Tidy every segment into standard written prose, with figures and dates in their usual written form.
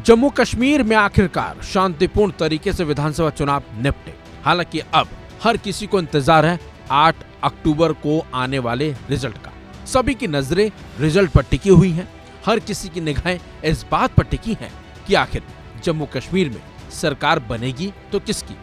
जम्मू कश्मीर में आखिरकार शांतिपूर्ण तरीके से विधानसभा चुनाव निपटे। हालांकि अब हर किसी को इंतजार है 8 अक्टूबर को आने वाले रिजल्ट का। सभी की नजरें रिजल्ट पर टिकी हुई हैं। हर किसी की निगाहें इस बात पर टिकी हैं कि आखिर जम्मू कश्मीर में सरकार बनेगी तो किसकी।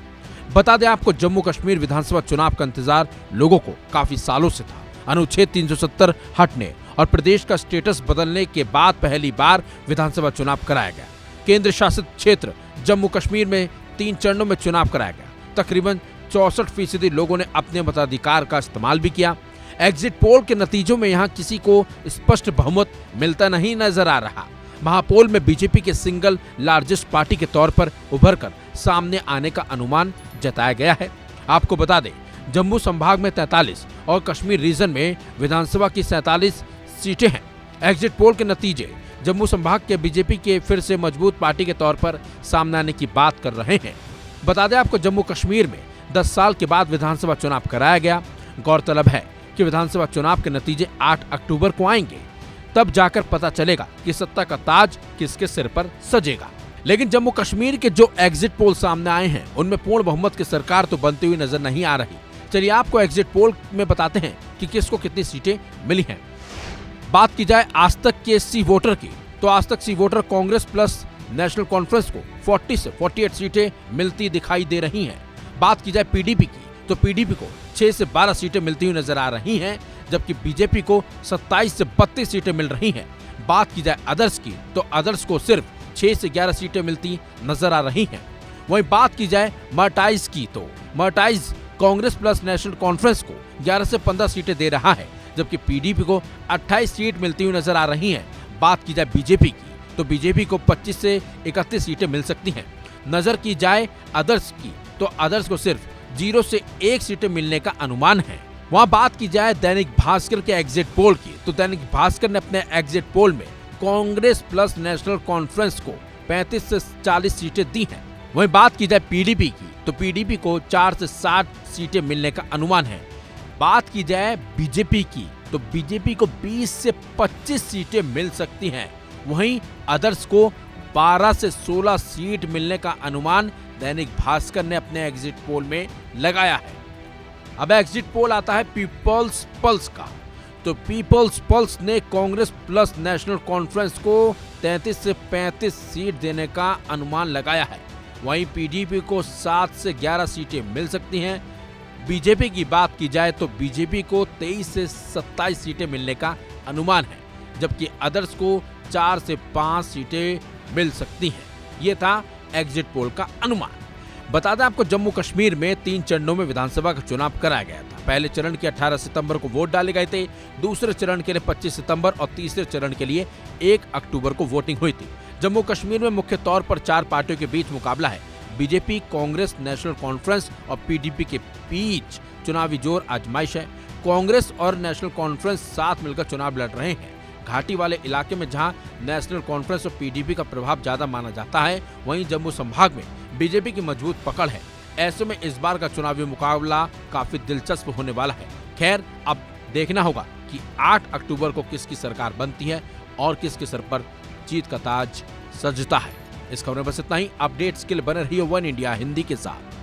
बता दें आपको, जम्मू कश्मीर विधानसभा चुनाव का इंतजार लोगों को काफी सालों से था। अनुच्छेद 370 हटने और प्रदेश का स्टेटस बदलने के बाद पहली बार विधानसभा चुनाव कराया गया। केंद्र शासित क्षेत्र जम्मू कश्मीर में 3 चरणों में चुनाव कराया गया। तकरीबन 64% लोगों ने अपने मताधिकार का इस्तेमाल भी किया। एग्जिट पोल के नतीजों में यहां किसी को स्पष्ट बहुमत मिलता नहीं नजर आ रहा। महापोल में बीजेपी के सिंगल लार्जेस्ट पार्टी के तौर पर उभर कर सामने आने का अनुमान जताया गया है। आपको बता दें, जम्मू संभाग में 43 और कश्मीर रीजन में विधानसभा की 47 सीटें हैं। एग्जिट पोल के नतीजे जम्मू संभाग के बीजेपी के फिर से मजबूत पार्टी के तौर पर सामने आने की बात कर रहे हैं। बता दें आपको, जम्मू कश्मीर में 10 साल के बाद विधानसभा चुनाव कराया गया। गौरतलब है कि विधानसभा चुनाव के नतीजे 8 अक्टूबर को आएंगे। तब जाकर पता चलेगा कि सत्ता का ताज किसके सिर पर सजेगा। लेकिन जम्मू कश्मीर के जो एग्जिट पोल सामने आए हैं उनमें पूर्ण बहुमत की सरकार तो बनती हुई नजर नहीं आ रही। चलिए आपको एग्जिट पोल में बताते हैं कि किसको कितनी सीटें मिली हैं। बात की जाए आज तक के सी वोटर की, तो आज तक C Voter Congress plus National Conference को 40 से 48 सीटें मिलती दिखाई दे रही हैं। बात की जाए पीडीपी की, तो पीडीपी को 6 से 12 सीटें मिलती हुई नजर आ रही हैं, जबकि बीजेपी को 27 से 32 सीटें मिल रही हैं। बात की जाए अदर्स की, तो अदर्स को सिर्फ 6 से 11 सीटें मिलती नजर आ रही हैं। वहीं बात की जाए मर्टाइज की, तो मर्टाइज कांग्रेस प्लस नेशनल कॉन्फ्रेंस को 11 से 15 सीटें दे रहा है, जबकि पीडीपी को 28 सीट मिलती हुई नजर आ रही हैं। बात की जाए बीजेपी की, तो बीजेपी को 25 से 31 सीटें मिल सकती हैं। नजर की जाए अदर्स की, तो अदर्स को सिर्फ 0 से 1 सीटें मिलने का अनुमान है। वहां बात की जाए दैनिक भास्कर के एग्जिट पोल की, तो दैनिक भास्कर ने अपने एग्जिट पोल में कांग्रेस प्लस नेशनल कॉन्फ्रेंस को 35 से 40 सीटें दी हैं। वहीं बात की जाए पीडीपी की, तो पीडीपी को 4 से 7 सीटें मिलने का अनुमान है। बात की जाए बीजेपी की, तो बीजेपी को 20 से 25 सीटें मिल सकती हैं। वहीं अदर्स को 12 से 16 सीट मिलने का अनुमान दैनिक भास्कर ने अपने एग्जिट पोल में लगाया है। अब एग्जिट पोल आता है पीपल्स पल्स का, तो पीपल्स पल्स ने कांग्रेस प्लस नेशनल कॉन्फ्रेंस को 33 से 35 सीट देने का अनुमान लगाया है। वहीं पीडीपी को 7 से 11 सीटें मिल सकती हैं। बीजेपी की बात की जाए तो बीजेपी को 23 से 27 सीटें मिलने का अनुमान है, जबकि अदर्स को 4 से 5 सीटें मिल सकती हैं। ये था एग्जिट पोल का अनुमान। बता दें आपको, जम्मू कश्मीर में 3 चरणों में विधानसभा का चुनाव कराया गया था। पहले चरण के 18 सितंबर को वोट डाले गए थे, दूसरे चरण के लिए 25 सितंबर और तीसरे चरण के लिए 1 अक्टूबर को वोटिंग हुई थी। जम्मू कश्मीर में मुख्य तौर पर 4 पार्टियों के बीच मुकाबला है। बीजेपी, कांग्रेस, नेशनल कॉन्फ्रेंस और पीडीपी के बीच चुनावी जोर आजमाइश है। कांग्रेस और नेशनल कॉन्फ्रेंस साथ मिलकर चुनाव लड़ रहे हैं। घाटी वाले इलाके में जहां नेशनल कॉन्फ्रेंस और पीडीपी का प्रभाव ज्यादा माना जाता है, वहीं जम्मू संभाग में बीजेपी की मजबूत पकड़ है। ऐसे में इस बार का चुनावी मुकाबला काफी दिलचस्प होने वाला है। खैर, अब देखना होगा कि 8 अक्टूबर को किसकी सरकार बनती है और किसके सर पर जीत का ताज सजता है। इस खबर में बस इतना ही। अपडेट्स के लिए बने रहिए वन इंडिया हिंदी के साथ।